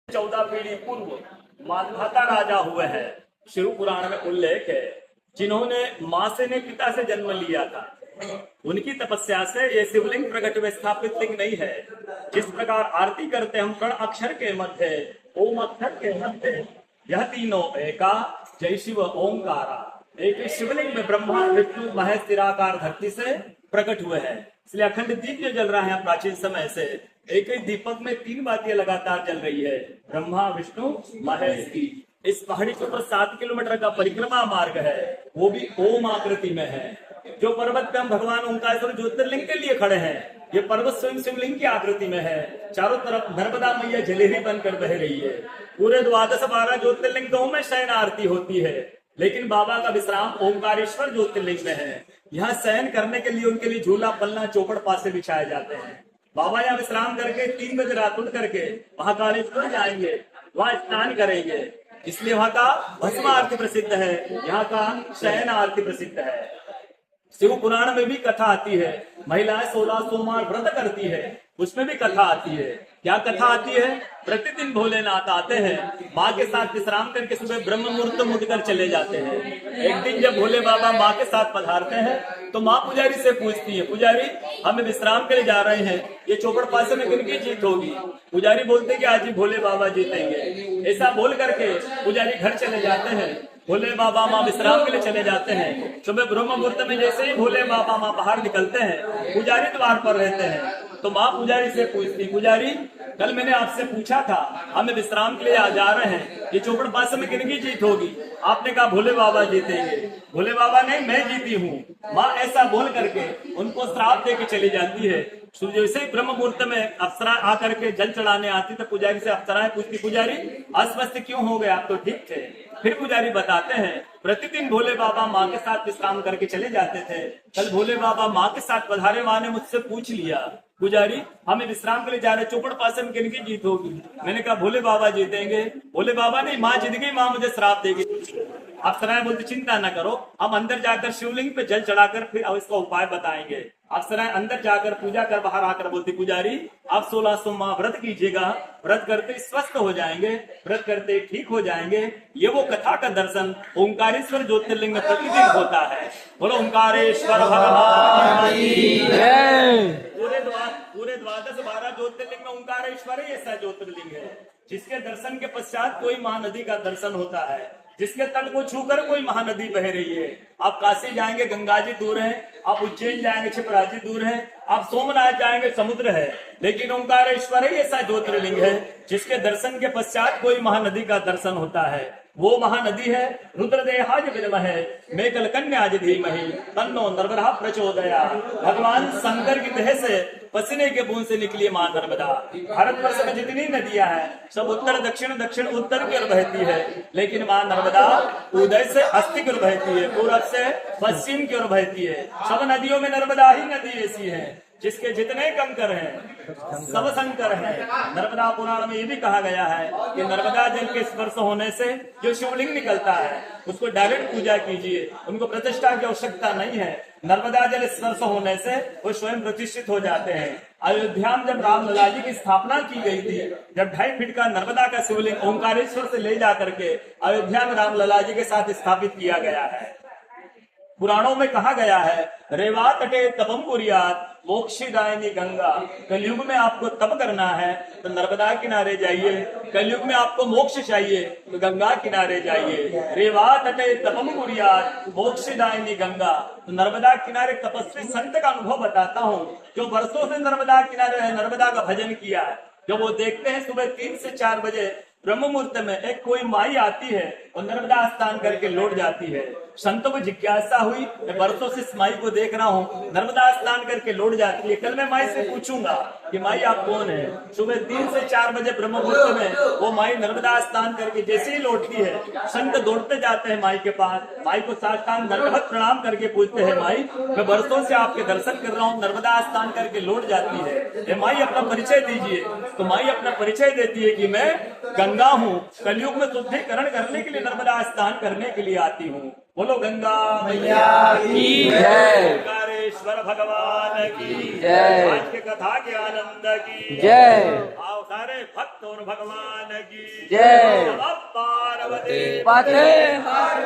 14 पीढ़ी पूर्व मानधाता राजा हुए हैं। शिव पुराण में उल्लेख है, जिन्होंने माँ से ने पिता से जन्म लिया था। उनकी तपस्या से ये शिवलिंग प्रकट में स्थापित लिंग नहीं है। जिस प्रकार आरती करते हम प्रण अक्षर के मध्य, ओम अक्षर के मध्य, यह तीनों एका, जय शिव ओंकारा। एक ही शिवलिंग में ब्रह्मा विष्णु महेश निराकार धरती से प्रकट हुए हैं। इसलिए अखंड दीप जो जल रहा है प्राचीन समय से, एक ही दीपक में 3 बातें लगातार जल रही है, ब्रह्मा विष्णु महेश की। इस पहाड़ी के ऊपर 7 किलोमीटर का परिक्रमा मार्ग है, वो भी ओम आकृति में है। जो पर्वत पे हम भगवान ओंकारेश्वर ज्योतिर्लिंग के लिए खड़े हैं, ये पर्वत स्वयं शिवलिंग की आकृति में है। चारों तरफ नर्मदा मैया जलेरी बनकर बह रही है। पूरे 12 ज्योतिर्लिंग में शयन आरती होती है, लेकिन बाबा का विश्राम ओंकारेश्वर ज्योतिर्लिंग में है। यहाँ शयन करने के लिए उनके लिए झूला पलना चौपड़ पासे बिछाए जाते हैं। बाबा यहाँ विश्राम करके 3 बजे रात उठ करके महाकालेश्वर जाएंगे, वहाँ स्नान करेंगे। इसलिए वहाँ का भस्म आरती प्रसिद्ध है, यहाँ का शयन आरती प्रसिद्ध है। शिव पुराण में भी कथा आती है, महिलाएं 16 सोमवार व्रत करती है, उसमें भी कथा आती है। क्या कथा आती है? प्रतिदिन भोलेनाथ आते हैं, माँ के साथ विश्राम करके सुबह ब्रह्म मुहूर्त मुझ कर चले जाते हैं। एक दिन जब भोले बाबा माँ के साथ पधारते हैं तो माँ पुजारी से पूछती है, पुजारी हम विश्राम के लिए जा रहे हैं, ये चौपड़ पासे में किनकी जीत होगी? पुजारी बोलते कि आज ही भोले बाबा जीतेंगे। ऐसा बोल करके पुजारी घर चले जाते हैं। भोले बाबा माँ विश्राम के लिए चले जाते हैं। सुबह ब्रह्म मुहूर्त में जैसे ही भोले बाबा माँ बाहर निकलते हैं, पुजारी द्वार पर रहते हैं। तो माँ पुजारी से पूछती, पुजारी कल मैंने आपसे पूछा था, हमें विश्राम के लिए जा रहे हैं, ये चौपड़ पास में किनकी जीत होगी? आपने कहा भोले बाबा जीतेंगे। भोले बाबा ने मैं जीती हूँ। माँ ऐसा बोल करके उनको श्राप दे के चली जाती है। जैसे ही ब्रह्म मुहूर्त में अप्सरा आकर के जल चढ़ाने आती तो पुजारी से अप्सराएं पूछती, पुजारी अस्वस्थ क्यों हो गए? आप तो ठीक थे। फिर पुजारी बताते हैं, प्रतिदिन भोले बाबा माँ के साथ विश्राम करके चले जाते थे। कल भोले बाबा माँ के साथ पधारे, माँ ने मुझसे पूछ लिया, पुजारी हमें विश्राम के लिए जा रहे, चौपड़ पासे में किनकी जीत होगी? मैंने कहा भोले बाबा जीतेंगे। भोले बाबा नहीं, माँ जीत गई, माँ मुझे श्राप देगी। अप्सराएं बोलती चिंता न करो, हम अंदर जाकर शिवलिंग पे जल चढ़ाकर फिर अब इसका उपाय बताएंगे। अप्सराएं अंदर जाकर पूजा कर बाहर आकर बोलती, पुजारी आप 16 सोमवार व्रत कीजिएगा, व्रत करते स्वस्थ हो जाएंगे, व्रत करते ठीक हो जाएंगे। ये वो कथा का दर्शन ओंकारेश्वर ज्योतिर्लिंग में प्रतिदिन होता है। बोलो ओंकारेश्वर भगवान की जय। पूरे 12 ज्योतिर्लिंग में ओंकारेश्वर ही ऐसा ज्योतिर्लिंग है जिसके दर्शन के पश्चात कोई महानदी का दर्शन होता है, जिसके तट को छूकर कोई महानदी बह रही है। आप काशी जाएंगे, गंगा जी दूर है। आप उज्जैन जाएंगे, क्षिप्रा जी दूर है। आप सोमनाथ जाएंगे, समुद्र है। लेकिन ओंकारेश्वर ही ऐसा ज्योतिर्लिंग है जिसके दर्शन के पश्चात कोई महानदी का दर्शन होता है। वो महानदी है रुद्रदेहाज विद्महे मेघलकन्याज धीमहि तन्नो नर्मदा प्रचोदयात्। भगवान शंकर की देह से पसीने के बूंद से निकली मां नर्मदा। भारतवर्ष में जितनी नदियां हैं सब उत्तर दक्षिण दक्षिण उत्तर की ओर बहती है, लेकिन मां नर्मदा उदय से अस्त की ओर बहती है, पूरब से पश्चिम की ओर बहती है। सब नदियों में नर्मदा ही नदी ऐसी है जिसके जितने कंकर हैं सब शंकर हैं। नर्मदा पुराण में ये भी कहा गया है कि नर्मदा जल के स्पर्श होने से जो शिवलिंग निकलता है उसको डायरेक्ट पूजा कीजिए, उनको प्रतिष्ठा की आवश्यकता नहीं है। नर्मदा जल स्पर्श होने से वो स्वयं प्रतिष्ठित हो जाते हैं। अयोध्या में जब रामलला जी की स्थापना की गई थी, जब 2.5 फीट का नर्मदा का शिवलिंग ओंकारेश्वर से ले जाकर के अयोध्या में रामलला जी के साथ स्थापित किया गया है। पुराणों में कहा गया है, रेवा तटे तपम कुर्यात् मोक्षदायिनी गंगा। कलयुग में आपको तप करना है तो नर्मदा किनारे जाइए, कलयुग में आपको मोक्ष चाहिए तो गंगा किनारे जाइए। रेवा तटे तपम कुर्यात् मोक्षदायिनी गंगा। तो नर्मदा किनारे तपस्वी संत का अनुभव बताता हूँ, जो वर्षों से नर्मदा किनारे नर्मदा का भजन किया है। जब वो देखते हैं सुबह 3 से 4 बजे ब्रह्म मुहूर्त में एक कोई माई आती है और नर्मदा स्नान करके लौट जाती है। संतों को जिज्ञासा हुई, मैं वर्षों से इस माई को देख रहा हूँ, नर्मदा स्नान करके लौट जाती है। कल मैं माई से पूछूंगा कि माई आप कौन है? सुबह 3 से 4 बजे ब्रह्म मुहूर्त में वो माई नर्मदा स्नान करके जैसे ही लौटती है, संत दौड़ते जाते हैं माई के पास, माई को साष्टांग दंडवत प्रणाम करके पूछते हैं, माई मैं वर्षों से आपके दर्शन कर रहा हूँ, नर्मदा स्नान करके लौट जाती है, माई अपना परिचय दीजिए। तो माई अपना परिचय देती है कि मैं गंगा हूँ, कलयुग में शुद्धिकरण करने के लिए नर्मदा स्नान करने के लिए आती हूँ। बोलो गंगा मैया की जय, ओंकारेश्वर भगवान की जय, आज के कथा के आनंद की जय। आओ सारे भक्त और भगवान की जय। नमः पार्वती पते हर